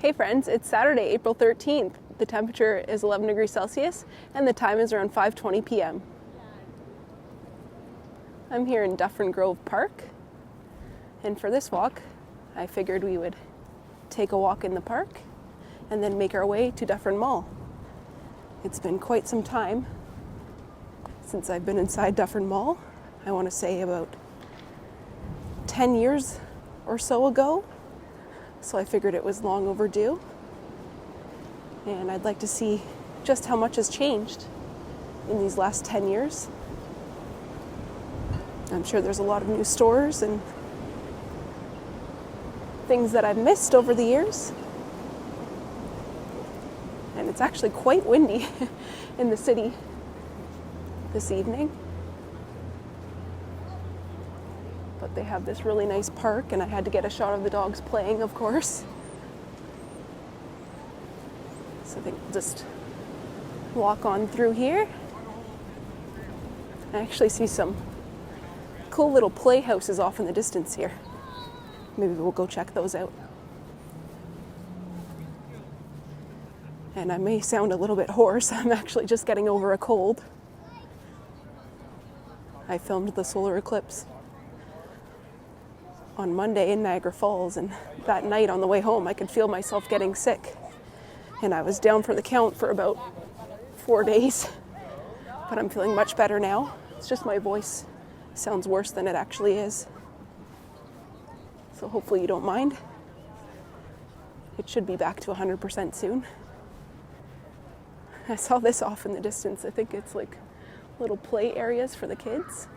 Hey friends, it's Saturday, April 13th. The temperature is 11 degrees Celsius and the time is around 5:20 p.m. I'm here in Dufferin Grove Park, and for this walk, I figured we would take a walk in the park and then make our way to Dufferin Mall. It's been quite some time since I've been inside Dufferin Mall. I want to say about 10 years or so ago. So I figured it was long overdue. And I'd like to see just how much has changed in these last 10 years. I'm sure there's a lot of new stores and things that I've missed over the years. And it's actually quite windy in the city this evening. But they have this really nice park, and I had to get a shot of the dogs playing, of course. So I think we'll just walk on through here. I actually see some cool little playhouses off in the distance here. Maybe we'll go check those out. And I may sound a little bit hoarse. I'm actually just getting over a cold. I filmed the solar eclipse on Monday in Niagara Falls, and that night on the way home I could feel myself getting sick, and I was down for the count for about 4 days, but I'm feeling much better now. It's just my voice sounds worse than it actually is, so hopefully you don't mind. It should be back to 100% soon. I saw this off in the distance. I think it's like little play areas for the kids.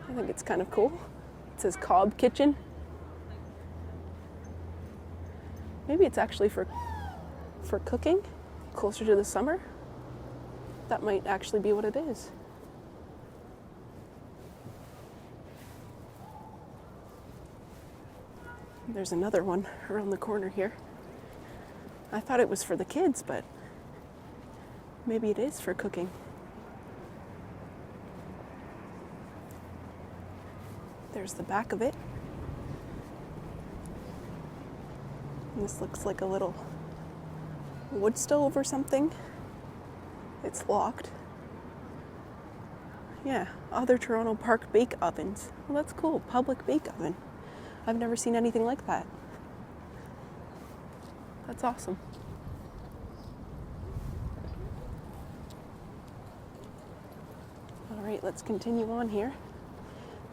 I think it's kind of cool. It says Cobb Kitchen. Maybe it's actually for cooking closer to the summer. That might actually be what it is. There's another one around the corner here. I thought it was for the kids, but maybe it is for cooking. There's the back of it. And this looks like a little wood stove or something. It's locked. Yeah, other Toronto Park bake ovens. Well, that's cool. Public bake oven. I've never seen anything like that. That's awesome. All right, let's continue on here.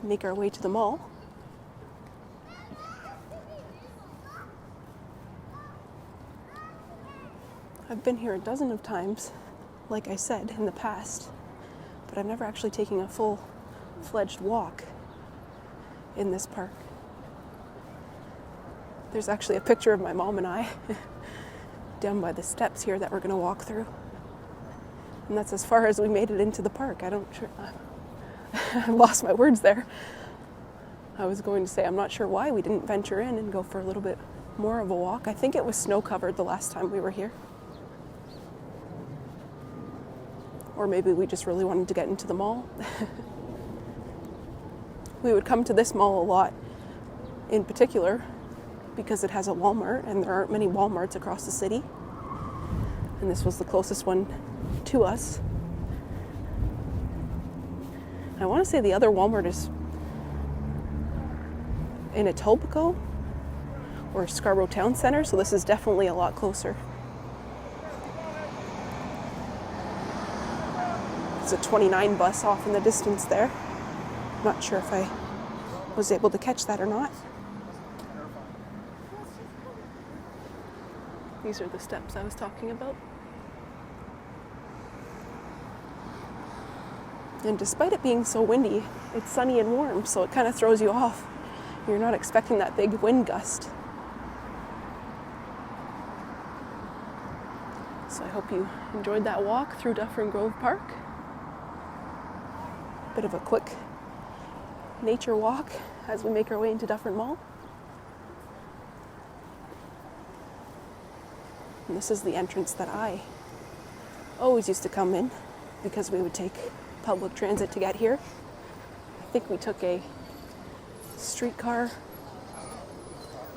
Make our way to the mall. I've been here a dozen of times, like I said, in the past, but I've never actually taken a full-fledged walk in this park. There's actually a picture of my mom and I down by the steps here that we're going to walk through. And that's as far as we made it into the park. I lost my words there. I was going to say I'm not sure why we didn't venture in and go for a little bit more of a walk. I think it was snow covered the last time we were here. Or maybe we just really wanted to get into the mall. We would come to this mall a lot in particular because it has a Walmart, and there aren't many Walmarts across the city. And this was the closest one to us. I want to say the other Walmart is in Etobicoke or Scarborough Town Center, so this is definitely a lot closer. There's a 29 bus off in the distance there. I'm not sure if I was able to catch that or not. These are the steps I was talking about. And despite it being so windy, it's sunny and warm, so it kind of throws you off. You're not expecting that big wind gust. So I hope you enjoyed that walk through Dufferin Grove Park. Bit of a quick nature walk as we make our way into Dufferin Mall. And this is the entrance that I always used to come in because we would take public transit to get here. I think we took a streetcar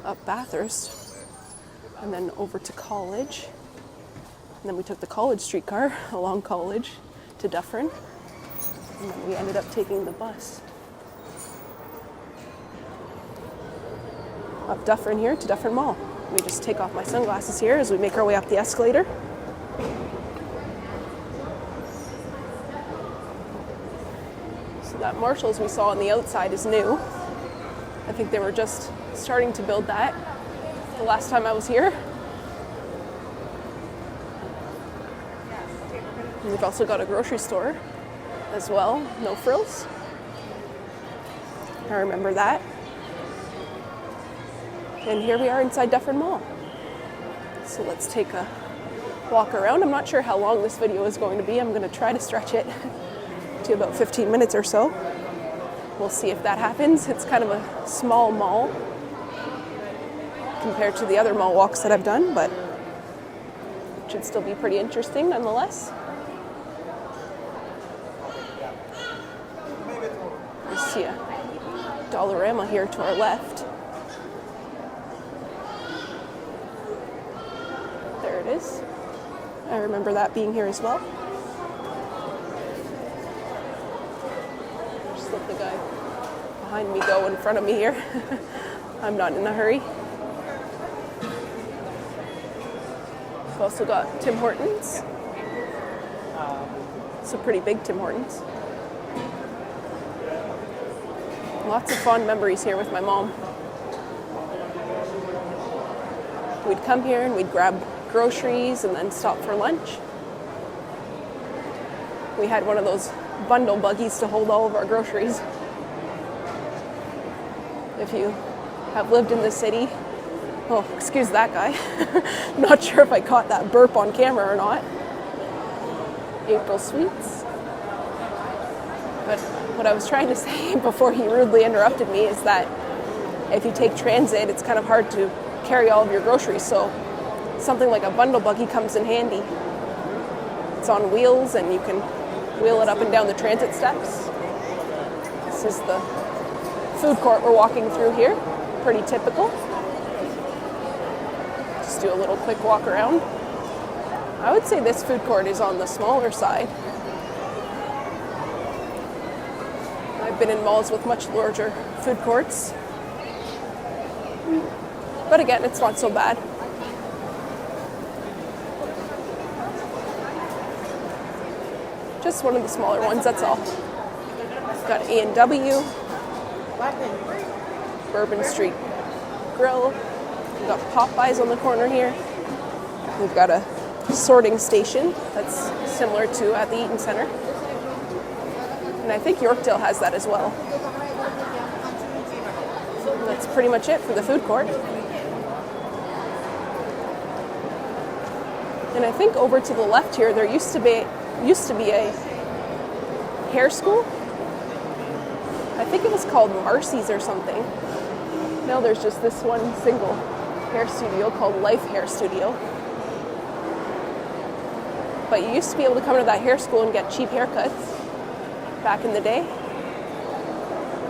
up Bathurst and then over to College. And then we took the College streetcar along College to Dufferin, and then we ended up taking the bus up Dufferin here to Dufferin Mall. We just take off my sunglasses here as we make our way up the escalator. So that Marshall's we saw on the outside is new. I think they were just starting to build that the last time I was here. And we've also got a grocery store as well, No Frills. I remember that. And here we are inside Dufferin Mall. So let's take a walk around. I'm not sure how long this video is going to be. I'm going to try to stretch it to about 15 minutes or so. We'll see if that happens. It's kind of a small mall compared to the other mall walks that I've done, but it should still be pretty interesting nonetheless. We see a Dollarama here to our left. There it is. I remember that being here as well. Just let the guy behind me go in front of me here. I'm not in a hurry. We've also got Tim Hortons. It's a pretty big Tim Hortons. Lots of fond memories here with my mom. We'd come here and we'd grab groceries and then stop for lunch. We had one of those bundle buggies to hold all of our groceries. If you have lived in the city, oh, excuse that guy. Not sure if I caught that burp on camera or not. April Sweets. But what I was trying to say before he rudely interrupted me is that if you take transit, it's kind of hard to carry all of your groceries, so something like a bundle buggy comes in handy. It's on wheels and you can wheel it up and down the transit steps. This is the food court we're walking through here. Pretty typical. Just do a little quick walk around. I would say this food court is on the smaller side. I've been in malls with much larger food courts. But again, it's not so bad. Just one of the smaller ones, that's all. We've got A&W, Bourbon Street Grill. We've got Popeyes on the corner here. We've got a sorting station that's similar to at the Eaton Center. And I think Yorkdale has that as well. And that's pretty much it for the food court. And I think over to the left here, there used to be a hair school. I think it was called Marcy's or something. Now there's just this one single hair studio called Life Hair Studio. But you used to be able to come to that hair school and get cheap haircuts back in the day.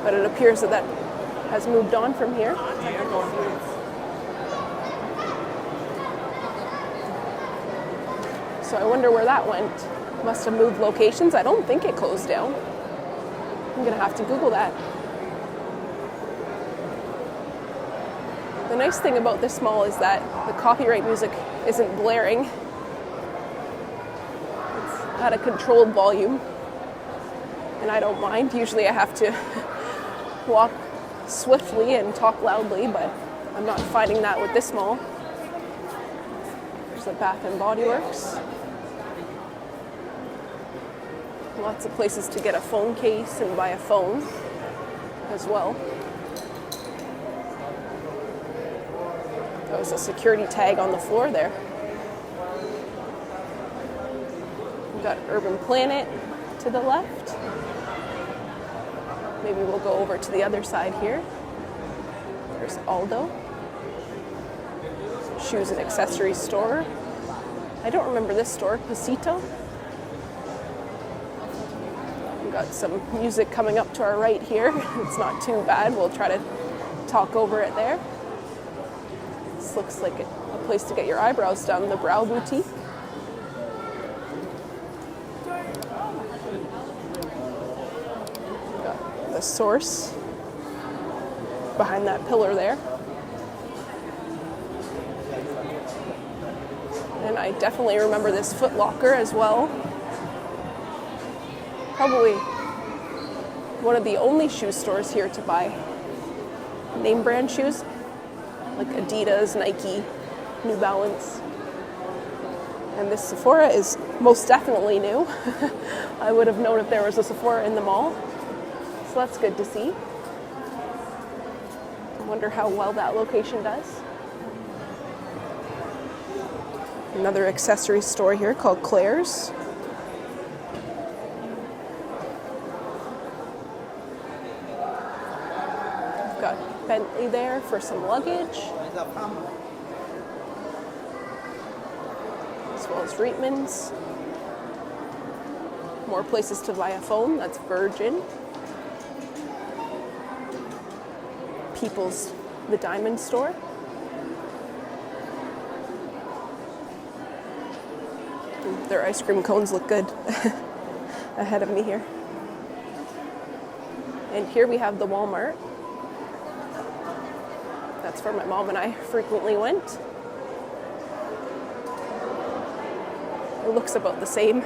But it appears that that has moved on from here. So I wonder where that went. Must have moved locations. I don't think it closed down. I'm gonna have to Google that. The nice thing about this mall is that the copyright music isn't blaring. It's at a controlled volume, and I don't mind. Usually I have to walk swiftly and talk loudly, but I'm not finding that with this mall. There's the Bath and Body Works. Lots of places to get a phone case and buy a phone as well. There was a security tag on the floor there. We've got Urban Planet to the left. Maybe we'll go over to the other side here. There's Aldo. Shoes and accessories store. I don't remember this store. Pasito. We've got some music coming up to our right here. It's not too bad. We'll try to talk over it there. This looks like a place to get your eyebrows done, the Brow Boutique. Got the Source behind that pillar there. And I definitely remember this Foot Locker as well. Probably one of the only shoe stores here to buy name brand shoes, like Adidas, Nike, New Balance. And this Sephora is most definitely new. I would have known if there was a Sephora in the mall. So that's good to see. I wonder how well that location does. Another accessory store here called Claire's. We've got Bentley there for some luggage, as well as Reitman's. More places to buy a phone, that's Virgin. People's, the Diamond Store. Their ice cream cones look good ahead of me here. And here we have the Walmart. That's where my mom and I frequently went. It looks about the same.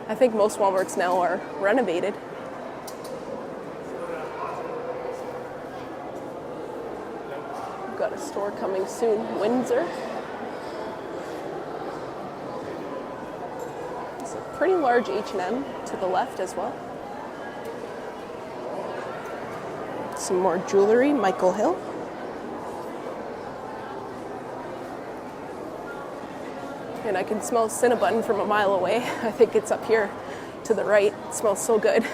I think most Walmarts now are renovated. We've got a store coming soon, Windsor. Pretty large H&M to the left as well. Some more jewelry, Michael Hill. And I can smell Cinnabon from a mile away. I think it's up here to the right. It smells so good.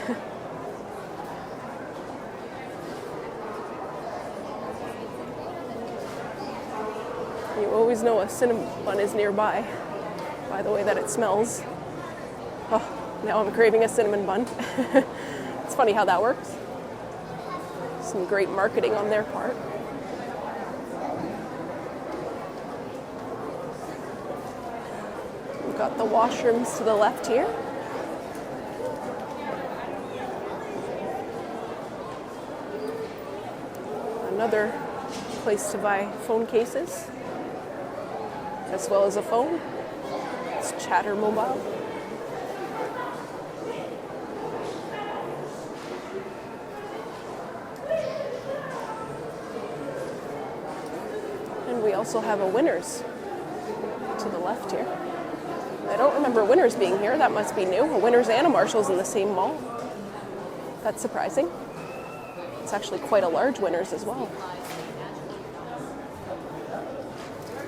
You always know a Cinnabon is nearby by the way that it smells. Oh, now I'm craving a cinnamon bun. It's funny how that works. Some great marketing on their part. We've got the washrooms to the left here. Another place to buy phone cases, as well as a phone. It's Chatter Mobile. We also have a Winners to the left here. I don't remember Winners being here. That must be new. A Winners and a Marshalls in the same mall. That's surprising. It's actually quite a large Winners as well.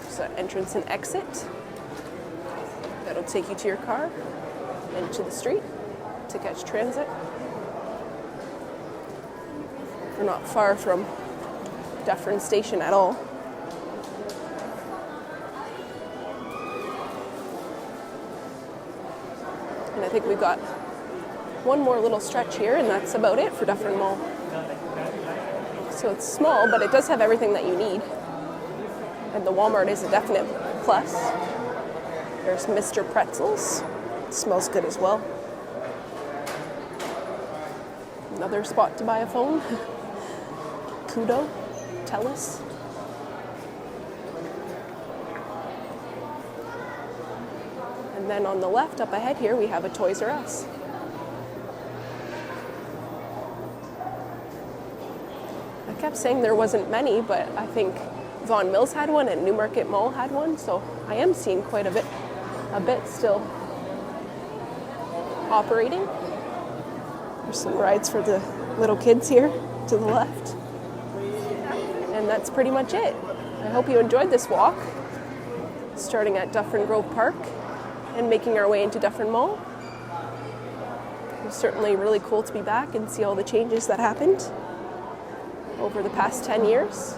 There's an entrance and exit. That'll take you to your car and to the street to catch transit. We're not far from Dufferin Station at all. And I think we've got one more little stretch here, and that's about it for Dufferin Mall. So it's small, but it does have everything that you need. And the Walmart is a definite plus. There's Mr. Pretzels. It smells good as well. Another spot to buy a phone. Kudo, Telus. And then on the left, up ahead here, we have a Toys R Us. I kept saying there wasn't many, but I think Vaughan Mills had one and Newmarket Mall had one, so I am seeing quite a bit still operating. There's some rides for the little kids here to the left. And that's pretty much it. I hope you enjoyed this walk, starting at Dufferin Grove Park and making our way into Dufferin Mall. It was certainly really cool to be back and see all the changes that happened over the past 10 years.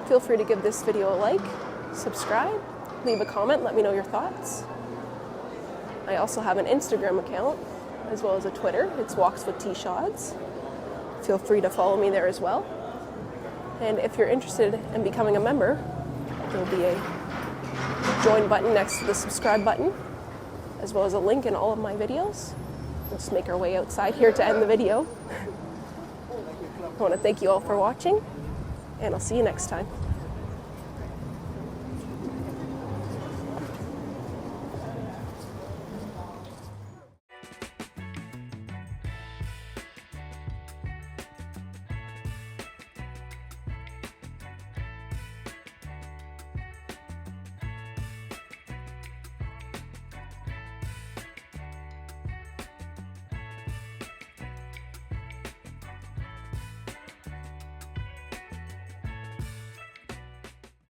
Feel free to give this video a like, subscribe, leave a comment, let me know your thoughts. I also have an Instagram account as well as a Twitter. It's Walks with Tshods. Feel free to follow me there as well. And if you're interested in becoming a member, There'll be a join button next to the subscribe button, as well as a link in all of my videos. We'll just make our way outside here to end the video. I want to thank you all for watching, and I'll see you next time.